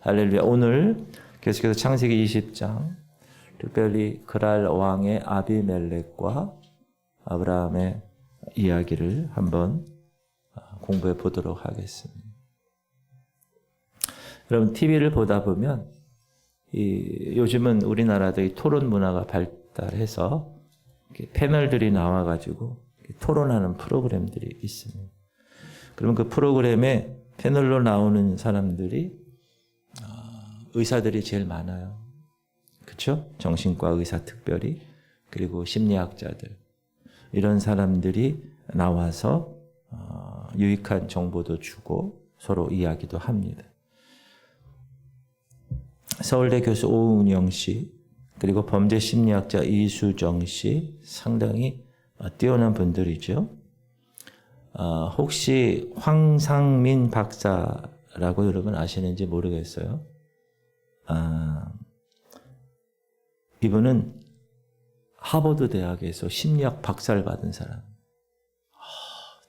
할렐루야. 오늘 계속해서 창세기 20장, 특별히 그랄 왕의 아비멜렉과 아브라함의 이야기를 한번 공부해 보도록 하겠습니다. 여러분, TV를 보다 보면 요즘은 우리나라도 이 토론 문화가 발달해서 패널들이 나와가지고 토론하는 프로그램들이 있습니다. 그러면 그 프로그램에 패널로 나오는 사람들이 의사들이 제일 많아요. 그렇죠? 정신과 의사 특별히, 그리고 심리학자들, 이런 사람들이 나와서 유익한 정보도 주고 서로 이야기도 합니다. 서울대 교수 오은영 씨, 그리고 범죄 심리학자 이수정 씨, 상당히 뛰어난 분들이죠. 혹시 황상민 박사라고 여러분 아시는지 모르겠어요. 이분은 하버드 대학에서 심리학 박사를 받은 사람.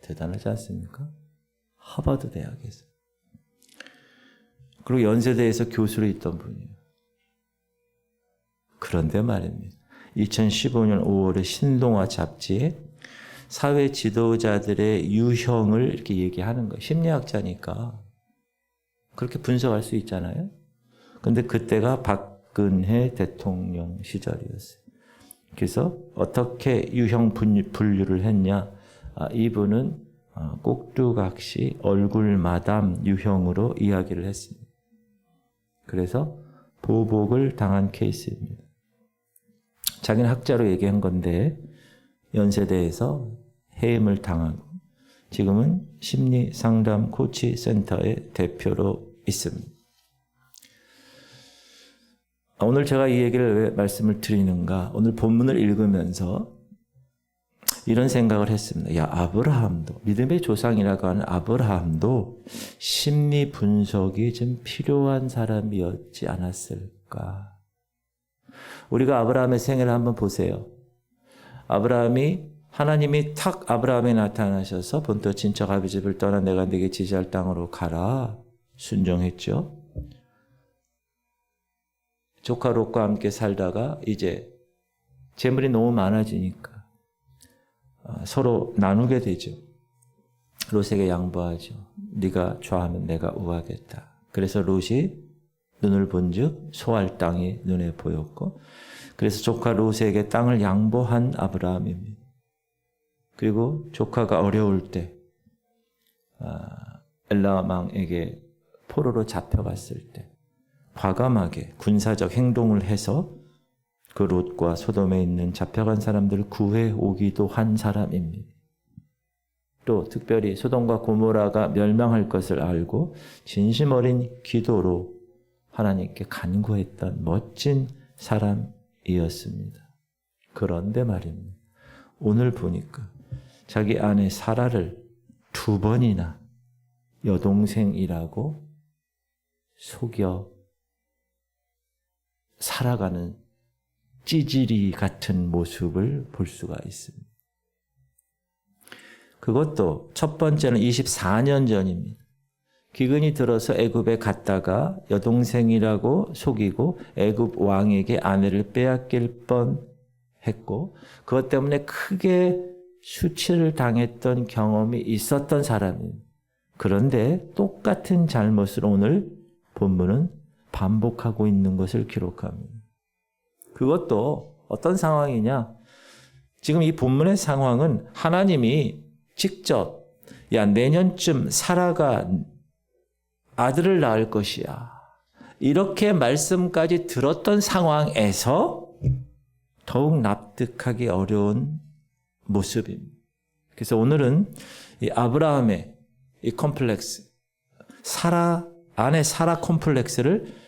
대단하지 않습니까? 하버드 대학에서. 그리고 연세대에서 교수로 있던 분이에요. 그런데 말입니다. 2015년 5월에 신동아 잡지에 사회 지도자들의 유형을 이렇게 얘기하는 거예요. 심리학자니까 그렇게 분석할 수 있잖아요. 근데 그때가 박근혜 대통령 시절이었어요. 그래서 어떻게 유형 분류를 했냐? 이분은 꼭두각시 얼굴마담 유형으로 이야기를 했습니다. 그래서 보복을 당한 케이스입니다. 자기는 학자로 얘기한 건데 연세대에서 해임을 당하고 지금은 심리상담 코치 센터의 대표로 있습니다. 오늘 제가 이 얘기를 왜 말씀을 드리는가? 오늘 본문을 읽으면서 이런 생각을 했습니다. 야, 아브라함도, 믿음의 조상이라고 하는 아브라함도 심리 분석이 좀 필요한 사람이었지 않았을까? 우리가 아브라함의 생애를 한번 보세요. 하나님이 탁 아브라함에 나타나셔서 본토 친척 아비 집을 떠나 내가 네게 지시할 땅으로 가라. 순종했죠. 조카 롯과 함께 살다가 이제 재물이 너무 많아지니까 서로 나누게 되죠. 롯에게 양보하죠. 네가 좋아하면 내가 우하겠다. 그래서 롯이 눈을 본즉 소할 땅이 눈에 보였고, 그래서 조카 롯에게 땅을 양보한 아브라함입니다. 그리고 조카가 어려울 때 엘라망에게 포로로 잡혀갔을 때 과감하게 군사적 행동을 해서 그 롯과 소돔에 있는 잡혀간 사람들을 구해 오기도 한 사람입니다. 또 특별히 소돔과 고모라가 멸망할 것을 알고 진심 어린 기도로 하나님께 간구했던 멋진 사람이었습니다. 그런데 말입니다. 오늘 보니까 자기 아내 사라를 2번이나 여동생이라고 속여 살아가는 찌질이 같은 모습을 볼 수가 있습니다. 그것도 첫 번째는 24년 전입니다. 기근이 들어서 애굽에 갔다가 여동생이라고 속이고 애굽 왕에게 아내를 빼앗길 뻔했고 그것 때문에 크게 수치를 당했던 경험이 있었던 사람입니다. 그런데 똑같은 잘못을 오늘 본문은 반복하고 있는 것을 기록합니다. 그것도 어떤 상황이냐? 지금 이 본문의 상황은 하나님이 직접 야, 내년쯤 사라가 아들을 낳을 것이야. 이렇게 말씀까지 들었던 상황에서 더욱 납득하기 어려운 모습입니다. 그래서 오늘은 이 아브라함의 이 컴플렉스, 아내 사라 컴플렉스를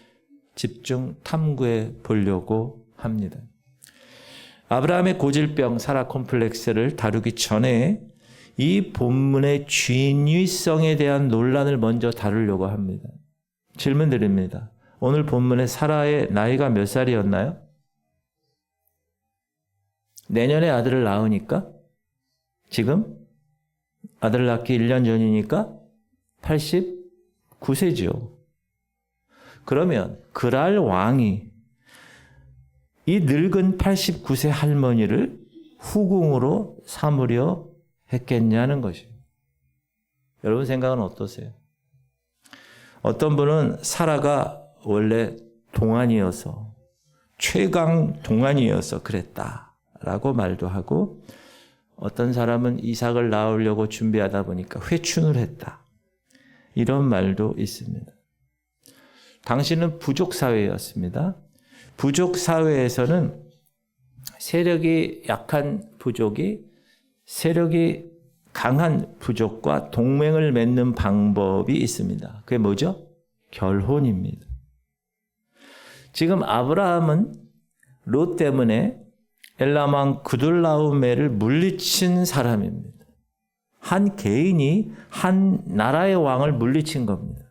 집중 탐구해 보려고 합니다. 아브라함의 고질병 사라 콤플렉스를 다루기 전에 이 본문의 진위성에 대한 논란을 먼저 다루려고 합니다. 질문 드립니다. 오늘 본문의 사라의 나이가 몇 살이었나요? 내년에 아들을 낳으니까 지금 아들을 낳기 1년 전이니까 89세죠. 그러면 그랄 왕이 이 늙은 89세 할머니를 후궁으로 삼으려 했겠냐는 것이에요. 여러분 생각은 어떠세요? 어떤 분은 사라가 원래 동안이어서 최강 동안이어서 그랬다라고 말도 하고, 어떤 사람은 이삭을 낳으려고 준비하다 보니까 회춘을 했다, 이런 말도 있습니다. 당시는 부족 사회였습니다. 부족 사회에서는 세력이 약한 부족이 세력이 강한 부족과 동맹을 맺는 방법이 있습니다. 그게 뭐죠? 결혼입니다. 지금 아브라함은 롯 때문에 엘람 그둘라오메를 물리친 사람입니다. 한 개인이 한 나라의 왕을 물리친 겁니다.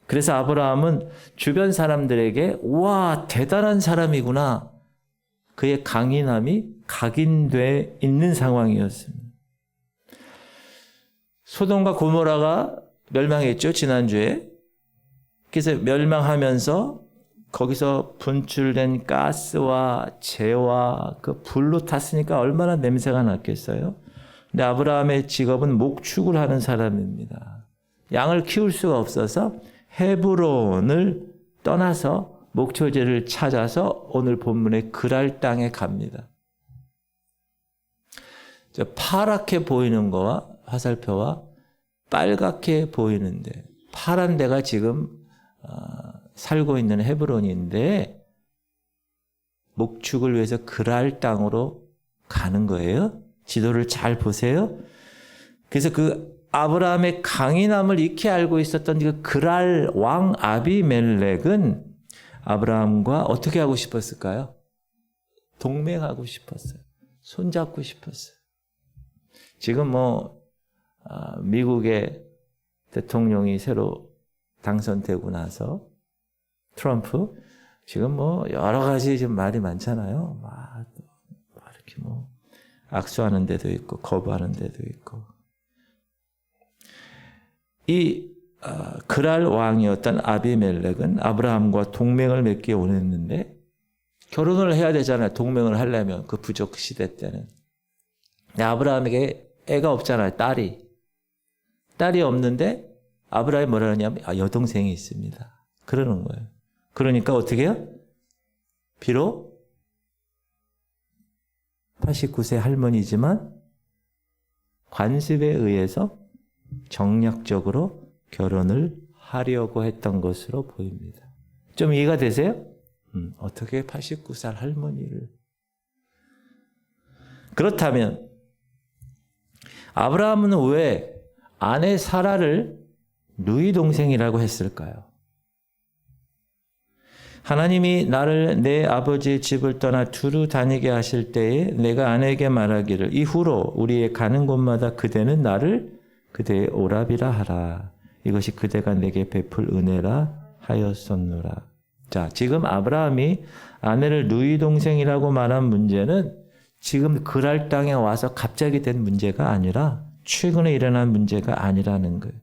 그래서 아브라함은 주변 사람들에게 와, 대단한 사람이구나, 그의 강인함이 각인돼 있는 상황이었습니다. 소돔과 고모라가 멸망했죠, 지난주에. 그래서 멸망하면서 거기서 분출된 가스와 재와 그 불로 탔으니까 얼마나 냄새가 났겠어요. 근데 아브라함의 직업은 목축을 하는 사람입니다. 양을 키울 수가 없어서 헤브론을 떠나서 목초제를 찾아서 오늘 본문의 그랄 땅에 갑니다. 파랗게 보이는 거와 화살표와 빨갛게 보이는데, 파란 데가 지금 살고 있는 헤브론인데 목축을 위해서 그랄 땅으로 가는 거예요. 지도를 잘 보세요. 그래서 그 아브라함의 강인함을 익히 알고 있었던 그 그랄 왕 아비멜렉은 아브라함과 어떻게 하고 싶었을까요? 동맹하고 싶었어요. 손잡고 싶었어요. 지금 미국의 대통령이 새로 당선되고 나서 트럼프, 지금 여러 가지 지금 말이 많잖아요. 이렇게 악수하는 데도 있고 거부하는 데도 있고. 이 그랄 왕이었던 아비멜렉은 아브라함과 동맹을 맺기 원했는데 결혼을 해야 되잖아요. 동맹을 하려면 그 부족 시대 때는. 아브라함에게 애가 없잖아요. 딸이 없는데 아브라함이 뭐라 하냐면 여동생이 있습니다, 그러는 거예요. 그러니까 어떻게 해요? 비록 89세 할머니지만 관습에 의해서 정략적으로 결혼을 하려고 했던 것으로 보입니다. 좀 이해가 되세요? 어떻게 89살 할머니를. 그렇다면 아브라함은 왜 아내 사라를 누이 동생이라고 했을까요? 하나님이 나를 내 아버지의 집을 떠나 두루 다니게 하실 때에 내가 아내에게 말하기를 이후로 우리의 가는 곳마다 그대는 나를 그대의 오라비라 하라. 이것이 그대가 내게 베풀 은혜라 하였었노라. 자, 지금 아브라함이 아내를 누이 동생이라고 말한 문제는 지금 그랄 땅에 와서 갑자기 된 문제가 아니라 최근에 일어난 문제가 아니라는 거예요.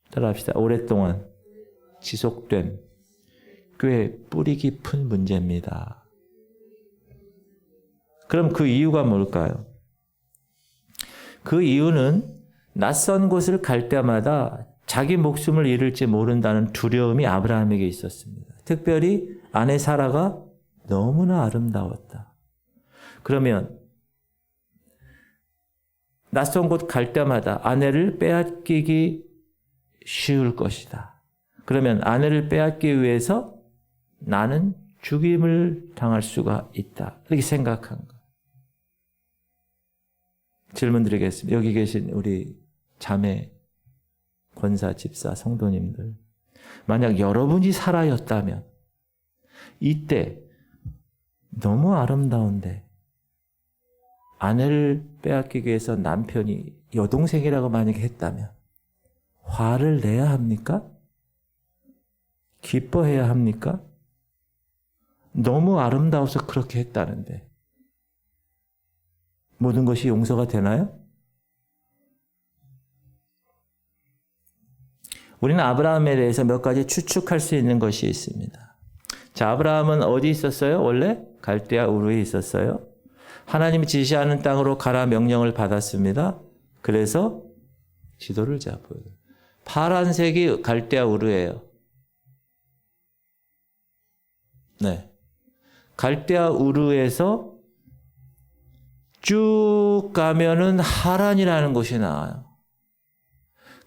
따라합시다. 오랫동안 지속된 꽤 뿌리 깊은 문제입니다. 그럼 그 이유가 뭘까요? 그 이유는 낯선 곳을 갈 때마다 자기 목숨을 잃을지 모른다는 두려움이 아브라함에게 있었습니다. 특별히 아내 사라가 너무나 아름다웠다. 그러면 낯선 곳 갈 때마다 아내를 빼앗기기 쉬울 것이다. 그러면 아내를 빼앗기 위해서 나는 죽임을 당할 수가 있다, 이렇게 생각한 거예요. 질문 드리겠습니다. 여기 계신 우리 자매, 권사, 집사, 성도님들, 만약 여러분이 사라였다면 이때 너무 아름다운데 아내를 빼앗기기 위해서 남편이 여동생이라고 만약에 했다면 화를 내야 합니까? 기뻐해야 합니까? 너무 아름다워서 그렇게 했다는데 모든 것이 용서가 되나요? 우리는 아브라함에 대해서 몇 가지 추측할 수 있는 것이 있습니다. 자, 아브라함은 어디 있었어요? 원래 갈대아 우르에 있었어요. 하나님이 지시하는 땅으로 가라 명령을 받았습니다. 그래서 지도를 잡아요. 파란색이 갈대아 우르예요. 네. 갈대아 우르에서 쭉 가면은 하란이라는 곳이 나와요.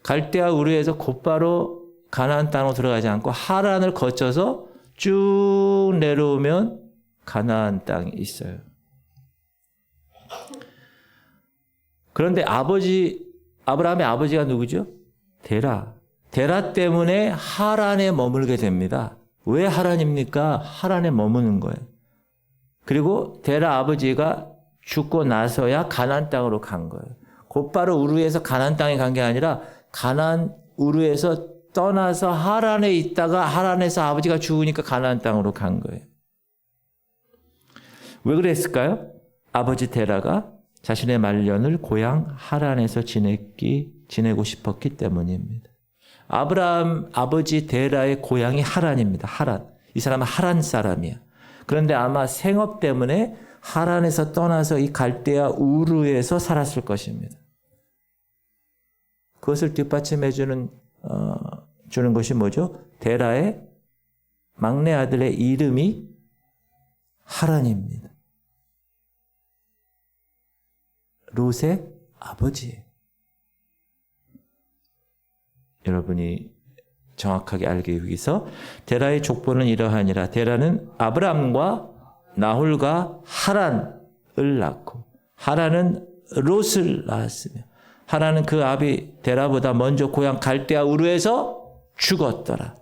갈대아 우르에서 곧바로 가나안 땅으로 들어가지 않고 하란을 거쳐서 쭉 내려오면 가나안 땅이 있어요. 그런데 아브라함의 아버지가 누구죠? 데라. 데라 때문에 하란에 머물게 됩니다. 왜 하란입니까? 하란에 머무는 거예요. 그리고 데라 아버지가 죽고 나서야 가나안 땅으로 간 거예요. 곧바로 우르에서 가나안 땅에 간 게 아니라 가나안 우르에서 떠나서 하란에 있다가 하란에서 아버지가 죽으니까 가나안 땅으로 간 거예요. 왜 그랬을까요? 아버지 데라가 자신의 말년을 고향 하란에서 지내고 싶었기 때문입니다. 아브라함 아버지 데라의 고향이 하란입니다. 하란. 이 사람은 하란 사람이야. 그런데 아마 생업 때문에 하란에서 떠나서 이 갈대아 우르에서 살았을 것입니다. 그것을 뒷받침해 주는 것이 뭐죠? 데라의 막내 아들의 이름이 하란입니다. 롯의 아버지예요. 여러분이 정확하게 알기 위해서 데라의 족보는 이러하니라. 데라는 아브람과 나홀과 하란을 낳고 하란은 롯을 낳았으며 하란은 그 아비 데라보다 먼저 고향 갈대아 우르에서 죽었더라.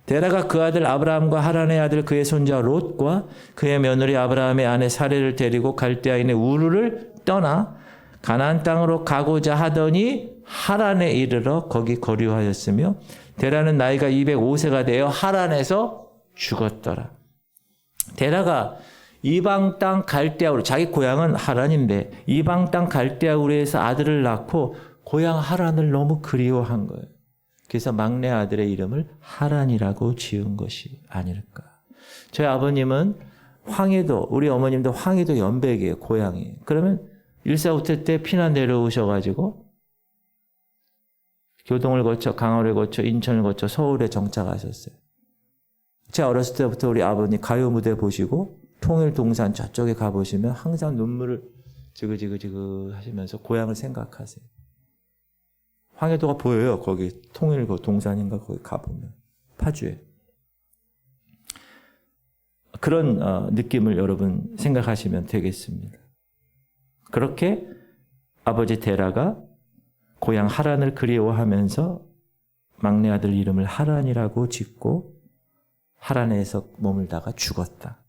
데라가 그 아들 아브라함과 하란의 아들 그의 손자 롯과 그의 며느리 아브라함의 아내 사레를 데리고 갈대아인의 우르를 떠나 가나안 땅으로 가고자 하더니 하란에 이르러 거기 거류하였으며 데라는 나이가 205세가 되어 하란에서 죽었더라. 데라가 이방 땅 갈대아 우르, 자기 고향은 하란인데 이방 땅 갈대아 우르에서 아들을 낳고 고향 하란을 너무 그리워한 거예요. 그래서 막내 아들의 이름을 하란이라고 지은 것이 아닐까. 저희 아버님은 황해도, 우리 어머님도 황해도 연백이에요. 고향이. 그러면 일사후퇴 때 피난 내려오셔가지고 교동을 거쳐 강화를 거쳐 인천을 거쳐 서울에 정착하셨어요. 제가 어렸을 때부터 우리 아버님 가요 무대 보시고 통일동산 저쪽에 가보시면 항상 눈물을 지그지그 하시면서 고향을 생각하세요. 황해도가 보여요. 거기 통일동산인가 거기 가보면 파주에. 그런 느낌을 여러분 생각하시면 되겠습니다. 그렇게 아버지 데라가 고향 하란을 그리워하면서 막내 아들 이름을 하란이라고 짓고 하란에서 머물다가 죽었다.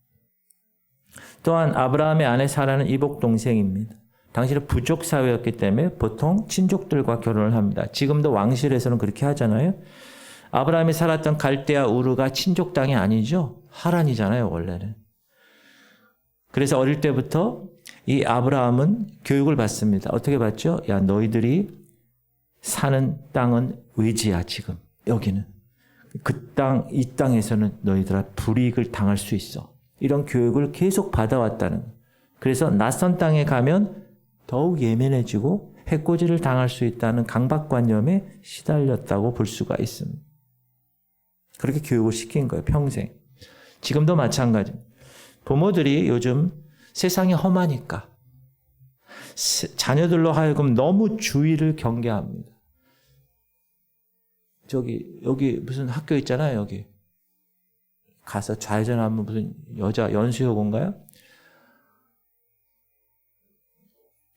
또한 아브라함의 아내 사라는 이복 동생입니다. 당시는 부족 사회였기 때문에 보통 친족들과 결혼을 합니다. 지금도 왕실에서는 그렇게 하잖아요. 아브라함이 살았던 갈대아 우르가 친족 땅이 아니죠. 하란이잖아요, 원래는. 그래서 어릴 때부터 이 아브라함은 교육을 받습니다. 어떻게 받죠? 야, 너희들이 사는 땅은 외지야, 지금. 여기는. 이 땅에서는 너희들아 불이익을 당할 수 있어. 이런 교육을 계속 받아왔다는 거예요. 그래서 낯선 땅에 가면 더욱 예민해지고 해코지를 당할 수 있다는 강박관념에 시달렸다고 볼 수가 있습니다. 그렇게 교육을 시킨 거예요, 평생. 지금도 마찬가지입니다. 부모들이 요즘 세상이 험하니까 자녀들로 하여금 너무 주의를 경계합니다. 여기 무슨 학교 있잖아요, 여기. 가서 좌회전하면 무슨 여자 연수여고인가요?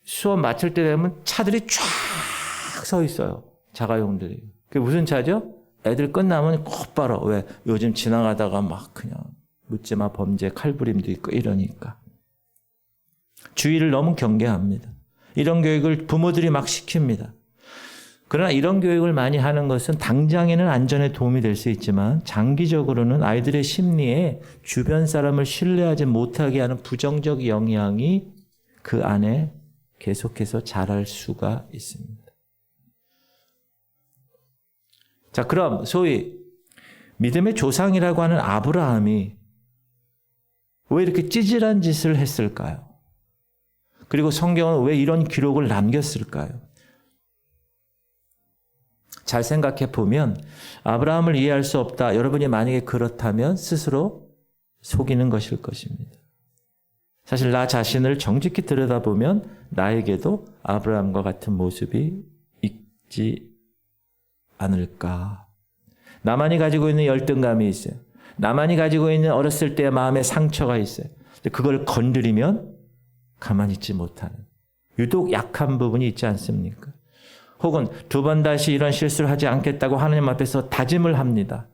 수업 마칠 때 되면 차들이 쫙 서 있어요. 자가용들이. 그게 무슨 차죠? 애들 끝나면 곧바로. 왜? 요즘 지나가다가 막 그냥 묻지마 범죄 칼부림도 있고 이러니까. 주의를 너무 경계합니다. 이런 교육을 부모들이 막 시킵니다. 그러나 이런 교육을 많이 하는 것은 당장에는 안전에 도움이 될 수 있지만 장기적으로는 아이들의 심리에 주변 사람을 신뢰하지 못하게 하는 부정적 영향이 그 안에 계속해서 자랄 수가 있습니다. 자, 그럼 소위 믿음의 조상이라고 하는 아브라함이 왜 이렇게 찌질한 짓을 했을까요? 그리고 성경은 왜 이런 기록을 남겼을까요? 잘 생각해 보면 아브라함을 이해할 수 없다. 여러분이 만약에 그렇다면 스스로 속이는 것일 것입니다. 사실 나 자신을 정직히 들여다보면 나에게도 아브라함과 같은 모습이 있지 않을까. 나만이 가지고 있는 열등감이 있어요. 나만이 가지고 있는 어렸을 때의 마음의 상처가 있어요. 그걸 건드리면 가만히 있지 못하는 유독 약한 부분이 있지 않습니까? 혹은 두 번 다시 이런 실수를 하지 않겠다고 하나님 앞에서 다짐을 합니다.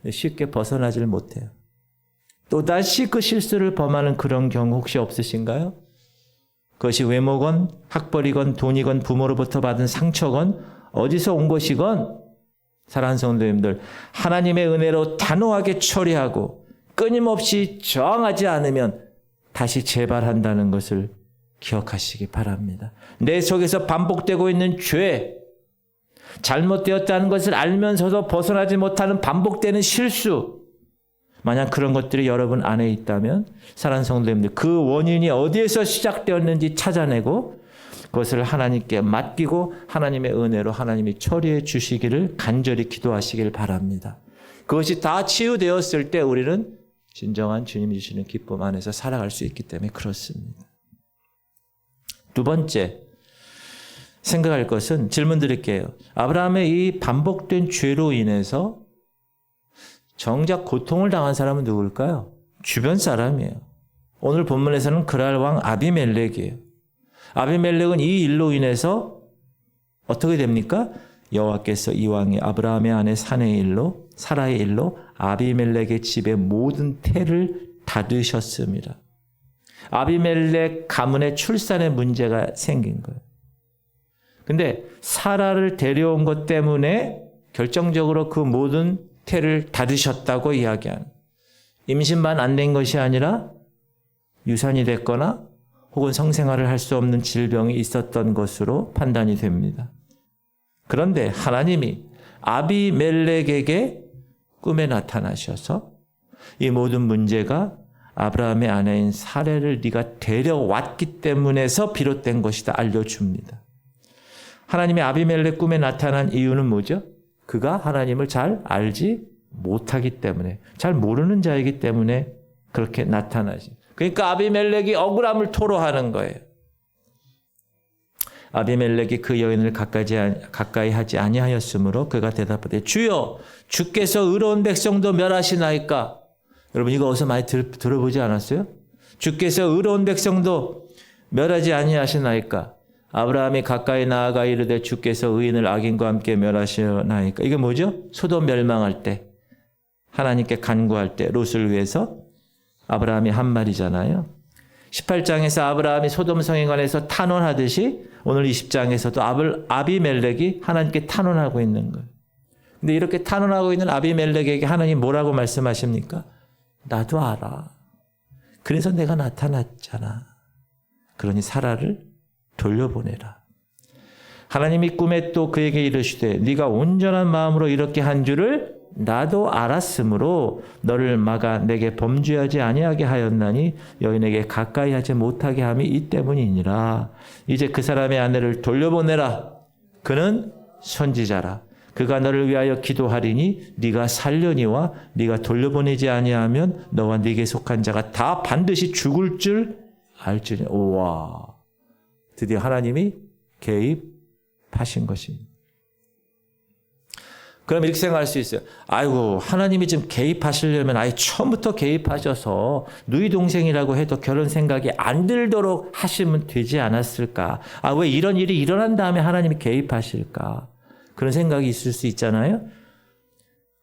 쉽게 벗어나질 못해요. 또다시 그 실수를 범하는 그런 경우 혹시 없으신가요? 그것이 외모건 학벌이건 돈이건 부모로부터 받은 상처건 어디서 온 것이건 사랑하는 성도님들, 하나님의 은혜로 단호하게 처리하고 끊임없이 저항하지 않으면 다시 재발한다는 것을 기억하시기 바랍니다. 내 속에서 반복되고 있는 죄, 잘못되었다는 것을 알면서도 벗어나지 못하는 반복되는 실수, 만약 그런 것들이 여러분 안에 있다면 사랑하는 성도님들, 그 원인이 어디에서 시작되었는지 찾아내고 그것을 하나님께 맡기고 하나님의 은혜로 하나님이 처리해 주시기를 간절히 기도하시길 바랍니다. 그것이 다 치유되었을 때 우리는 진정한 주님이 주시는 기쁨 안에서 살아갈 수 있기 때문에 그렇습니다. 두 번째 생각할 것은 질문 드릴게요. 아브라함의 이 반복된 죄로 인해서 정작 고통을 당한 사람은 누굴까요? 주변 사람이에요. 오늘 본문에서는 그랄 왕 아비멜렉이에요. 아비멜렉은 이 일로 인해서 어떻게 됩니까? 여호와께서 이 왕이 아브라함의 아내 사라의 일로 아비멜렉의 집의 모든 태를 닫으셨습니다. 아비멜렉 가문의 출산에 문제가 생긴 거예요. 근데 사라를 데려온 것 때문에 결정적으로 그 모든 태를 닫으셨다고 이야기하는, 임신만 안 된 것이 아니라 유산이 됐거나 혹은 성생활을 할 수 없는 질병이 있었던 것으로 판단이 됩니다. 그런데 하나님이 아비멜렉에게 꿈에 나타나셔서 이 모든 문제가 아브라함의 아내인 사라를 네가 데려왔기 때문에서 비롯된 것이다 알려줍니다. 하나님이 아비멜렉 꿈에 나타난 이유는 뭐죠? 그가 하나님을 잘 알지 못하기 때문에, 잘 모르는 자이기 때문에 그렇게 나타나지. 그러니까 아비멜렉이 억울함을 토로하는 거예요. 아비멜렉이 그 여인을 가까이 하지 아니하였으므로 그가 대답하되 주여 주께서 의로운 백성도 멸하시나이까. 여러분 이거 어디서 많이 들어보지 않았어요? 주께서 의로운 백성도 멸하지 아니하시나이까. 아브라함이 가까이 나아가 이르되 주께서 의인을 악인과 함께 멸하시나이까. 이게 뭐죠? 소돔 멸망할 때 하나님께 간구할 때 롯을 위해서 아브라함이 한 말이잖아요. 18장에서 아브라함이 소돔 성에 관해서 탄원하듯이 오늘 20장에서도 아비멜렉이 하나님께 탄원하고 있는 거예요. 근데 이렇게 탄원하고 있는 아비멜렉에게 하나님 뭐라고 말씀하십니까? 나도 알아. 그래서 내가 나타났잖아. 그러니 사라를 돌려보내라. 하나님이 꿈에 또 그에게 이르시되 네가 온전한 마음으로 이렇게 한 줄을 나도 알았으므로 너를 막아 내게 범죄하지 아니하게 하였나니 여인에게 가까이 하지 못하게 함이 이 때문이니라. 이제 그 사람의 아내를 돌려보내라. 그는 선지자라. 그가 너를 위하여 기도하리니 네가 살려니와 네가 돌려보내지 아니하면 너와 네게 속한 자가 다 반드시 죽을 줄 알지니. 우와, 드디어 하나님이 개입하신 것입니다. 그럼 이렇게 생각할 수 있어요. 아이고, 하나님이 지금 개입하시려면 아예 처음부터 개입하셔서 누이 동생이라고 해도 결혼 생각이 안 들도록 하시면 되지 않았을까? 아, 왜 이런 일이 일어난 다음에 하나님이 개입하실까? 그런 생각이 있을 수 있잖아요.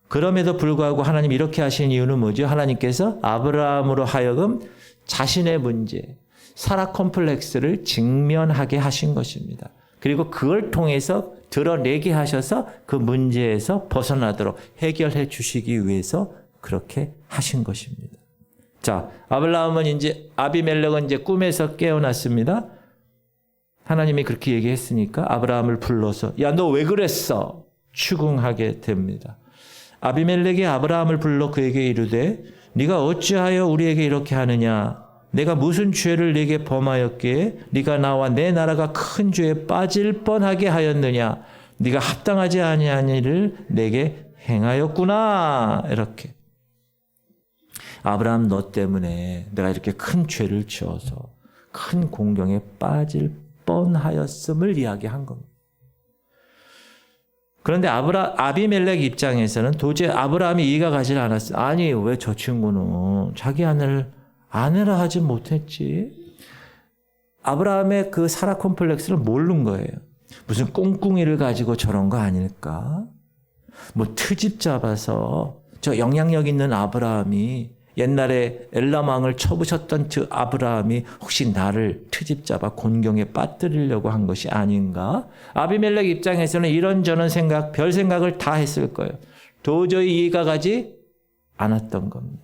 그럼에도 불구하고 하나님 이렇게 하신 이유는 뭐죠? 하나님께서 아브라함으로 하여금 자신의 문제, 사라 콤플렉스를 직면하게 하신 것입니다. 그리고 그걸 통해서 드러내게 하셔서 그 문제에서 벗어나도록 해결해 주시기 위해서 그렇게 하신 것입니다. 자, 아비멜렉은 이제 꿈에서 깨어났습니다. 하나님이 그렇게 얘기했으니까 아브라함을 불러서 야, 너 왜 그랬어? 추궁하게 됩니다. 아비멜렉이 아브라함을 불러 그에게 이르되 네가 어찌하여 우리에게 이렇게 하느냐? 내가 무슨 죄를 네게 범하였기에 네가 나와 내 나라가 큰 죄에 빠질 뻔하게 하였느냐? 네가 합당하지 아니한 일을 내게 행하였구나. 이렇게. 아브라함 너 때문에 내가 이렇게 큰 죄를 지어서 큰 공경에 빠질 뻔하였음을 이야기한 겁니다. 그런데 아비멜렉 입장에서는 도저히 아브라함이 이해가 가지 않았어요. 아니 왜 저 친구는 자기 아내라 하지 못했지? 아브라함의 그 사라 콤플렉스를 모르는 거예요. 무슨 꿍꿍이를 가지고 저런 거 아닐까? 뭐 트집 잡아서 저 영향력 있는 아브라함이 옛날에 엘람 왕을 쳐부셨던 그 아브라함이 혹시 나를 트집 잡아 곤경에 빠뜨리려고 한 것이 아닌가? 아비멜렉 입장에서는 이런저런 생각, 별 생각을 다 했을 거예요. 도저히 이해가 가지 않았던 겁니다.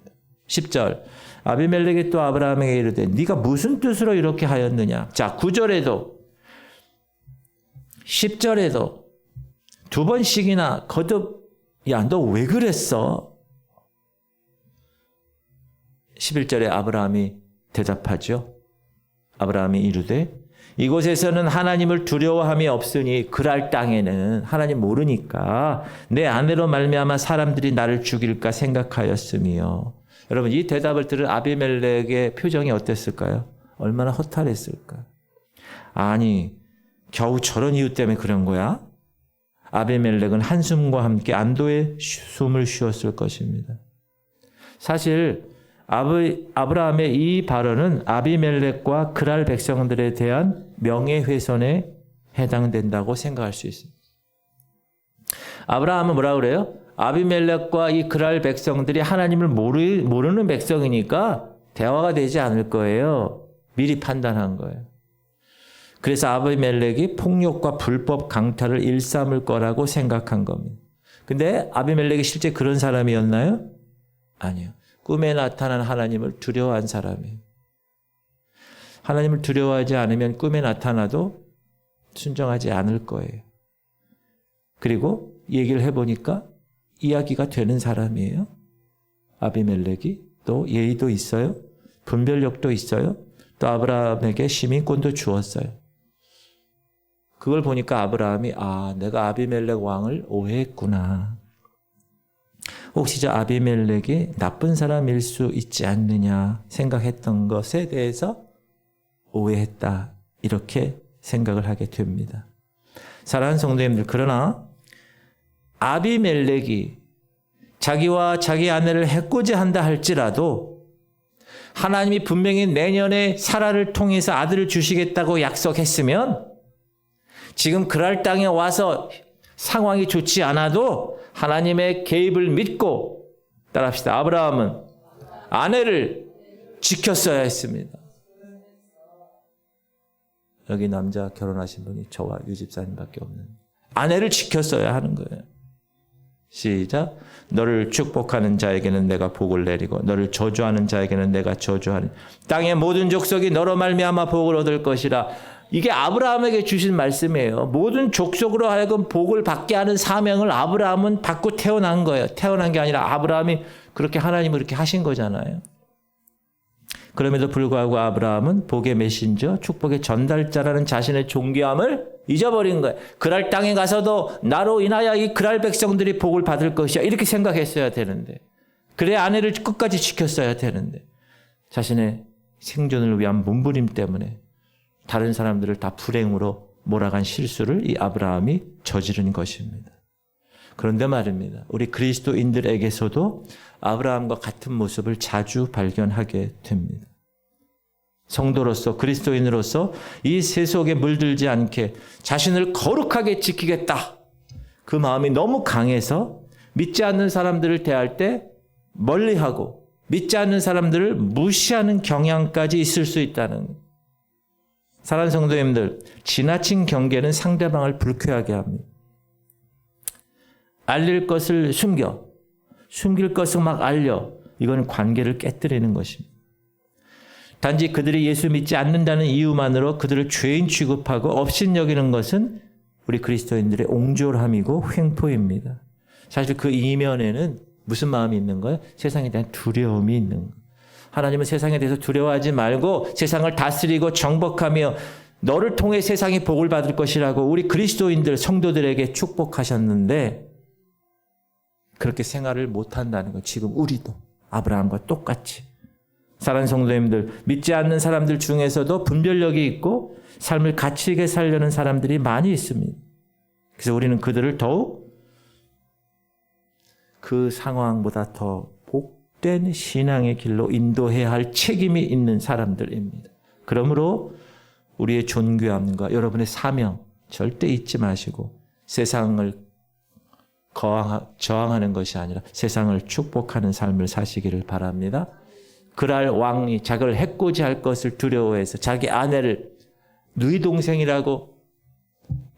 10절 아비멜렉이 또 아브라함에게 이르되 네가 무슨 뜻으로 이렇게 하였느냐? 자 9절에도 10절에도 두 번씩이나 거듭 야 너 왜 그랬어? 11절에 아브라함이 대답하죠. 아브라함이 이르되 이곳에서는 하나님을 두려워함이 없으니 그랄 땅에는 하나님 모르니까 내 아내로 말미암아 사람들이 나를 죽일까 생각하였으며. 여러분 이 대답을 들은 아비멜렉의 표정이 어땠을까요? 얼마나 허탈했을까? 아니 겨우 저런 이유 때문에 그런 거야? 아비멜렉은 한숨과 함께 안도의 숨을 쉬었을 것입니다. 사실 아브라함의 이 발언은 아비멜렉과 그랄 백성들에 대한 명예훼손에 해당된다고 생각할 수 있습니다. 아브라함은 뭐라고 그래요? 아비멜렉과 이 그랄 백성들이 하나님을 모르는 백성이니까 대화가 되지 않을 거예요. 미리 판단한 거예요. 그래서 아비멜렉이 폭력과 불법 강탈을 일삼을 거라고 생각한 겁니다. 근데 아비멜렉이 실제 그런 사람이었나요? 아니요. 꿈에 나타난 하나님을 두려워한 사람이에요. 하나님을 두려워하지 않으면 꿈에 나타나도 순종하지 않을 거예요. 그리고 얘기를 해보니까 이야기가 되는 사람이에요. 아비멜렉이 또 예의도 있어요. 분별력도 있어요. 또 아브라함에게 시민권도 주었어요. 그걸 보니까 아브라함이 내가 아비멜렉 왕을 오해했구나. 혹시 저 아비멜렉이 나쁜 사람일 수 있지 않느냐 생각했던 것에 대해서 오해했다. 이렇게 생각을 하게 됩니다. 사랑하는 성도님들, 그러나 아비멜렉이 자기와 자기 아내를 해코지 한다 할지라도 하나님이 분명히 내년에 사라를 통해서 아들을 주시겠다고 약속했으면 지금 그랄 땅에 와서 상황이 좋지 않아도 하나님의 개입을 믿고 따라합시다. 아브라함은 아내를 지켰어야 했습니다. 여기 남자 결혼하신 분이 저와 유 집사님밖에 없는. 아내를 지켰어야 하는 거예요. 시작. 너를 축복하는 자에게는 내가 복을 내리고 너를 저주하는 자에게는 내가 저주하니 땅의 모든 족속이 너로 말미암아 복을 얻을 것이라. 이게 아브라함에게 주신 말씀이에요. 모든 족속으로 하여금 복을 받게 하는 사명을 아브라함은 받고 태어난 거예요. 태어난 게 아니라 아브라함이 그렇게 하나님을 그렇게 하신 거잖아요. 그럼에도 불구하고 아브라함은 복의 메신저, 축복의 전달자라는 자신의 존귀함을 잊어버린 거예요. 그랄 땅에 가서도 나로 인하여 이 그랄 백성들이 복을 받을 것이야. 이렇게 생각했어야 되는데. 그래 아내를 끝까지 지켰어야 되는데. 자신의 생존을 위한 몸부림 때문에 다른 사람들을 다 불행으로 몰아간 실수를 이 아브라함이 저지른 것입니다. 그런데 말입니다. 우리 그리스도인들에게서도 아브라함과 같은 모습을 자주 발견하게 됩니다. 성도로서 그리스도인으로서 이 세속에 물들지 않게 자신을 거룩하게 지키겠다. 그 마음이 너무 강해서 믿지 않는 사람들을 대할 때 멀리하고 믿지 않는 사람들을 무시하는 경향까지 있을 수 있다는 거예요. 사랑하는 성도님들, 지나친 경계는 상대방을 불쾌하게 합니다. 알릴 것을 숨겨, 숨길 것을 막 알려, 이건 관계를 깨뜨리는 것입니다. 단지 그들이 예수 믿지 않는다는 이유만으로 그들을 죄인 취급하고 업신여기는 것은 우리 그리스도인들의 옹졸함이고 횡포입니다. 사실 그 이면에는 무슨 마음이 있는 거예요? 세상에 대한 두려움이 있는 거예요. 하나님은 세상에 대해서 두려워하지 말고 세상을 다스리고 정복하며 너를 통해 세상이 복을 받을 것이라고 우리 그리스도인들 성도들에게 축복하셨는데 그렇게 생활을 못한다는 거. 지금 우리도 아브라함과 똑같이. 사랑하는 성도님들, 믿지 않는 사람들 중에서도 분별력이 있고 삶을 가치 있게 살려는 사람들이 많이 있습니다. 그래서 우리는 그들을 더욱 그 상황보다 더 복된 신앙의 길로 인도해야 할 책임이 있는 사람들입니다. 그러므로 우리의 존귀함과 여러분의 사명 절대 잊지 마시고 세상을 저항하는 것이 아니라 세상을 축복하는 삶을 사시기를 바랍니다. 그랄 왕이 자기를 해코지할 것을 두려워해서 자기 아내를 누이 동생이라고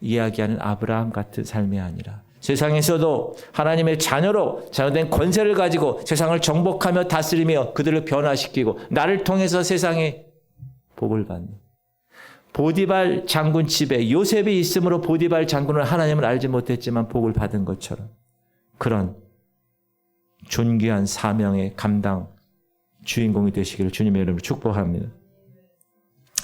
이야기하는 아브라함 같은 삶이 아니라 세상에서도 하나님의 자녀로 자녀된 권세를 가지고 세상을 정복하며 다스리며 그들을 변화시키고 나를 통해서 세상에 복을 받는 보디발 장군 집에 요셉이 있으므로 보디발 장군은 하나님을 알지 못했지만 복을 받은 것처럼 그런 존귀한 사명의 감당 주인공이 되시기를 주님의 이름으로 축복합니다.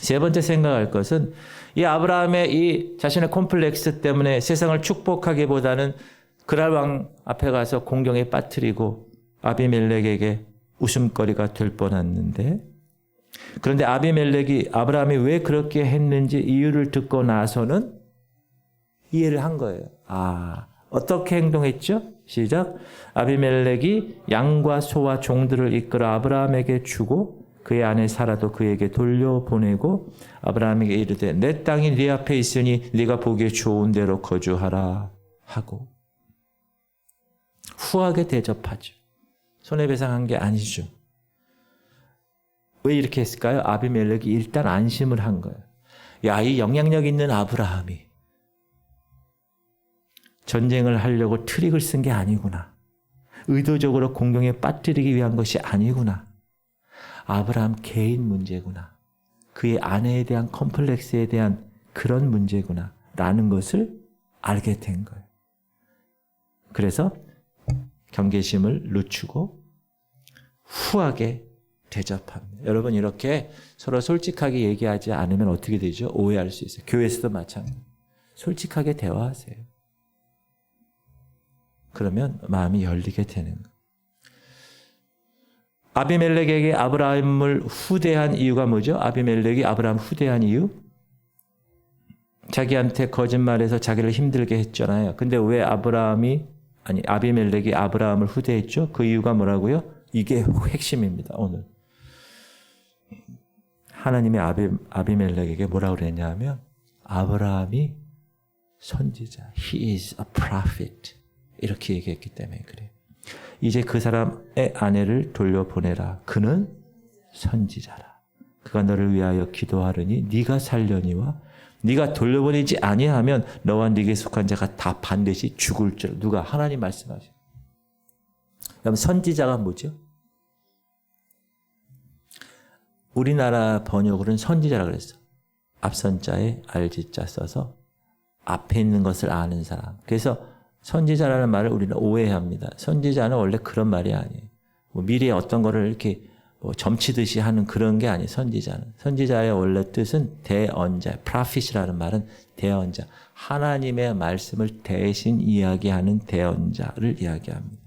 세 번째 생각할 것은 이 아브라함의 이 자신의 콤플렉스 때문에 세상을 축복하기보다는 그랄 왕 앞에 가서 공경에 빠뜨리고 아비멜렉에게 웃음거리가 될 뻔했는데 그런데 아브라함이 왜 그렇게 했는지 이유를 듣고 나서는 이해를 한 거예요. 어떻게 행동했죠? 시작. 아비멜렉이 양과 소와 종들을 이끌어 아브라함에게 주고 그의 아내 사라도 그에게 돌려보내고 아브라함에게 이르되 내 땅이 네 앞에 있으니 네가 보기에 좋은 대로 거주하라 하고 후하게 대접하죠. 손해배상한 게 아니죠. 왜 이렇게 했을까요? 아비멜렉이 일단 안심을 한 거예요. 야, 이 영향력 있는 아브라함이 전쟁을 하려고 트릭을 쓴 게 아니구나. 의도적으로 공경에 빠뜨리기 위한 것이 아니구나. 아브라함 개인 문제구나. 그의 아내에 대한 컴플렉스에 대한 그런 문제구나. 라는 것을 알게 된 거예요. 그래서 경계심을 늦추고 후하게 대접합니다. 여러분 이렇게 서로 솔직하게 얘기하지 않으면 어떻게 되죠? 오해할 수 있어요. 교회에서도 마찬가지. 솔직하게 대화하세요. 그러면 마음이 열리게 되는 거예요. 아비멜렉에게 아브라함을 후대한 이유가 뭐죠? 아비멜렉이 아브라함 후대한 이유? 자기한테 거짓말해서 자기를 힘들게 했잖아요. 근데 왜 아비멜렉이 아브라함을 후대했죠? 그 이유가 뭐라고요? 이게 핵심입니다. 오늘 하나님이 아비멜렉에게 뭐라고 그랬냐면 아브라함이 선지자, he is a prophet 이렇게 얘기했기 때문에 그래요. 이제 그 사람의 아내를 돌려보내라. 그는 선지자라. 그가 너를 위하여 기도하려니 네가 살려니와 네가 돌려보내지 아니하면 너와 네게 속한 자가 다 반드시 죽을 줄. 누가? 하나님 말씀하셔요. 그럼 선지자가 뭐죠? 우리나라 번역으로는 선지자라 그랬어. 앞선자에 알지자 써서 앞에 있는 것을 아는 사람. 그래서 선지자라는 말을 우리는 오해합니다. 선지자는 원래 그런 말이 아니에요. 미래에 어떤 거를 이렇게 점치듯이 하는 그런 게 아니에요. 선지자는. 선지자의 원래 뜻은 대언자. prophet이라는 말은 대언자. 하나님의 말씀을 대신 이야기하는 대언자를 이야기합니다.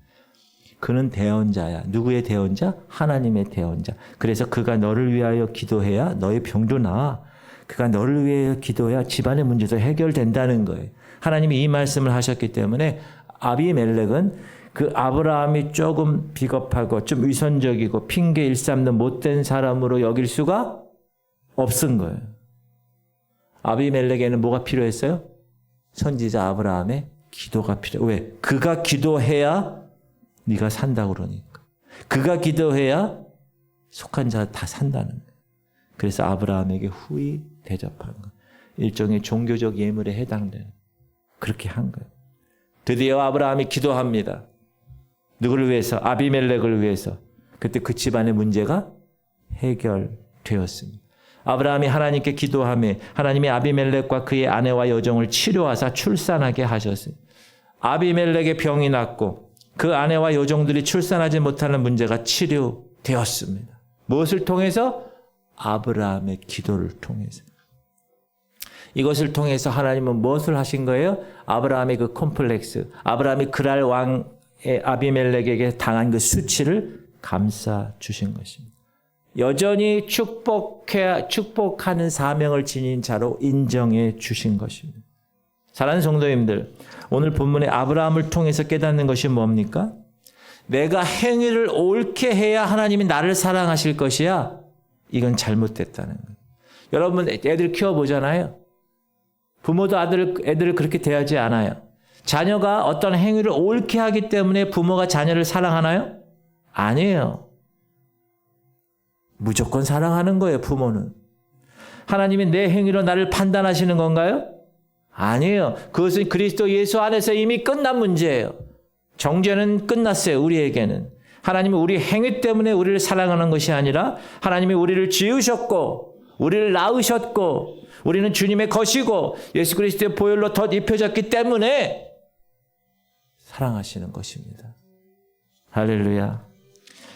그는 대언자야. 누구의 대언자? 하나님의 대언자. 그래서 그가 너를 위하여 기도해야 너의 병도 나아. 그가 너를 위하여 기도해야 집안의 문제도 해결된다는 거예요. 하나님이 이 말씀을 하셨기 때문에 아비멜렉은 그 아브라함이 조금 비겁하고 좀 위선적이고 핑계 일삼는 못된 사람으로 여길 수가 없은 거예요. 아비멜렉에는 뭐가 필요했어요? 선지자 아브라함의 기도가 필요해요. 왜? 그가 기도해야 네가 산다고 그러니까. 그가 기도해야 속한 자 다 산다는 거예요. 그래서 아브라함에게 후히 대접한 거예요. 일종의 종교적 예물에 해당되는 그렇게 한 거예요. 드디어 아브라함이 기도합니다. 누구를 위해서? 아비멜렉을 위해서. 그때 그 집안의 문제가 해결되었습니다. 아브라함이 하나님께 기도하며 하나님이 아비멜렉과 그의 아내와 여종을 치료하사 출산하게 하셨어요. 아비멜렉의 병이 낫고 그 아내와 여종들이 출산하지 못하는 문제가 치료되었습니다. 무엇을 통해서? 아브라함의 기도를 통해서. 이것을 통해서 하나님은 무엇을 하신 거예요? 아브라함의 그 콤플렉스, 아브라함이 그랄 왕의 아비멜렉에게 당한 그 수치를 감싸 주신 것입니다. 여전히 축복하는 사명을 지닌 자로 인정해 주신 것입니다. 사랑하는 성도님들, 오늘 본문의 아브라함을 통해서 깨닫는 것이 뭡니까? 내가 행위를 옳게 해야 하나님이 나를 사랑하실 것이야. 이건 잘못됐다는 거예요. 여러분 애들 키워보잖아요. 부모도 애들을 그렇게 대하지 않아요. 자녀가 어떤 행위를 옳게 하기 때문에 부모가 자녀를 사랑하나요? 아니에요. 무조건 사랑하는 거예요, 부모는. 하나님이 내 행위로 나를 판단하시는 건가요? 아니에요. 그것은 그리스도 예수 안에서 이미 끝난 문제예요. 정죄는 끝났어요, 우리에게는. 하나님은 우리 행위 때문에 우리를 사랑하는 것이 아니라 하나님이 우리를 지으셨고 우리를 낳으셨고 우리는 주님의 것이고 예수 그리스도의 보혈로 덧 입혀졌기 때문에 사랑하시는 것입니다. 할렐루야.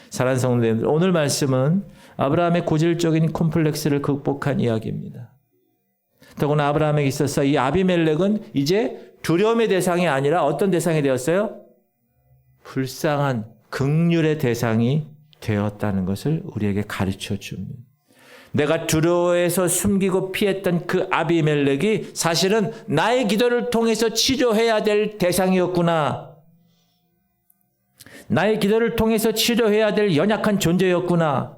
사랑하는 성도님들, 오늘 말씀은 아브라함의 고질적인 콤플렉스를 극복한 이야기입니다. 더구나 아브라함에게 있어서 이 아비멜렉은 이제 두려움의 대상이 아니라 어떤 대상이 되었어요? 불쌍한 긍휼의 대상이 되었다는 것을 우리에게 가르쳐 줍니다. 내가 두려워해서 숨기고 피했던 그 아비멜렉이 사실은 나의 기도를 통해서 치료해야 될 대상이었구나. 나의 기도를 통해서 치료해야 될 연약한 존재였구나.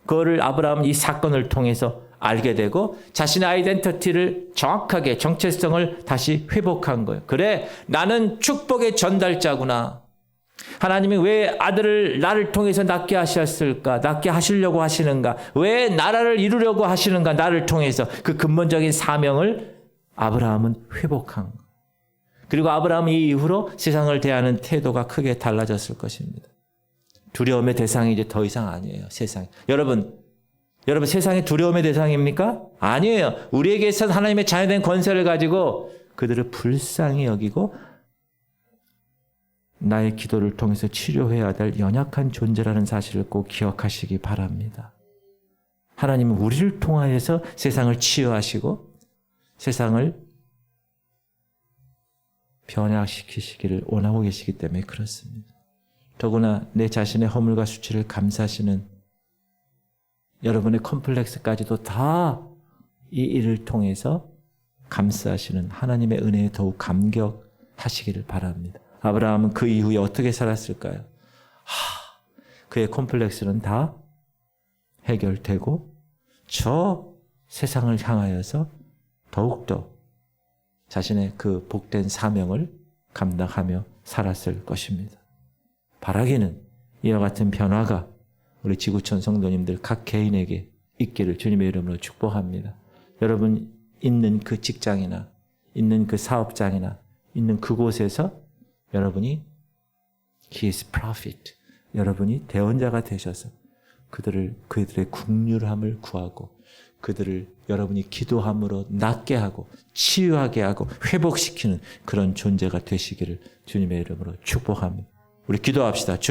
그거를 아브라함은 이 사건을 통해서 알게 되고 자신의 아이덴티티를 정확하게 정체성을 다시 회복한 거예요. 그래, 나는 축복의 전달자구나. 하나님이 왜 아들을 나를 통해서 낳게 하셨을까? 낳게 하시려고 하시는가? 왜 나라를 이루려고 하시는가? 나를 통해서 그 근본적인 사명을 아브라함은 회복한 거예요. 그리고 아브라함은 이 이후로 세상을 대하는 태도가 크게 달라졌을 것입니다. 두려움의 대상이 이제 더 이상 아니에요. 세상이. 여러분 세상이 두려움의 대상입니까? 아니에요. 우리에게 있어서 하나님의 자녀된 권세를 가지고 그들을 불쌍히 여기고 나의 기도를 통해서 치료해야 될 연약한 존재라는 사실을 꼭 기억하시기 바랍니다. 하나님은 우리를 통하여서 세상을 치유하시고 세상을 변화시키시기를 원하고 계시기 때문에 그렇습니다. 더구나 내 자신의 허물과 수치를 감사하시는 여러분의 컴플렉스까지도 다 이 일을 통해서 감사하시는 하나님의 은혜에 더욱 감격하시기를 바랍니다. 아브라함은 그 이후에 어떻게 살았을까요? 그의 콤플렉스는 다 해결되고 저 세상을 향하여서 더욱더 자신의 그 복된 사명을 감당하며 살았을 것입니다. 바라기는 이와 같은 변화가 우리 지구촌 성도님들 각 개인에게 있기를 주님의 이름으로 축복합니다. 여러분 있는 그 직장이나 있는 그 사업장이나 있는 그곳에서 여러분이 He is prophet. 여러분이 대언자가 되셔서 그들의 긍휼함을 구하고 그들을 여러분이 기도함으로 낫게 하고 치유하게 하고 회복시키는 그런 존재가 되시기를 주님의 이름으로 축복합니다. 우리 기도합시다.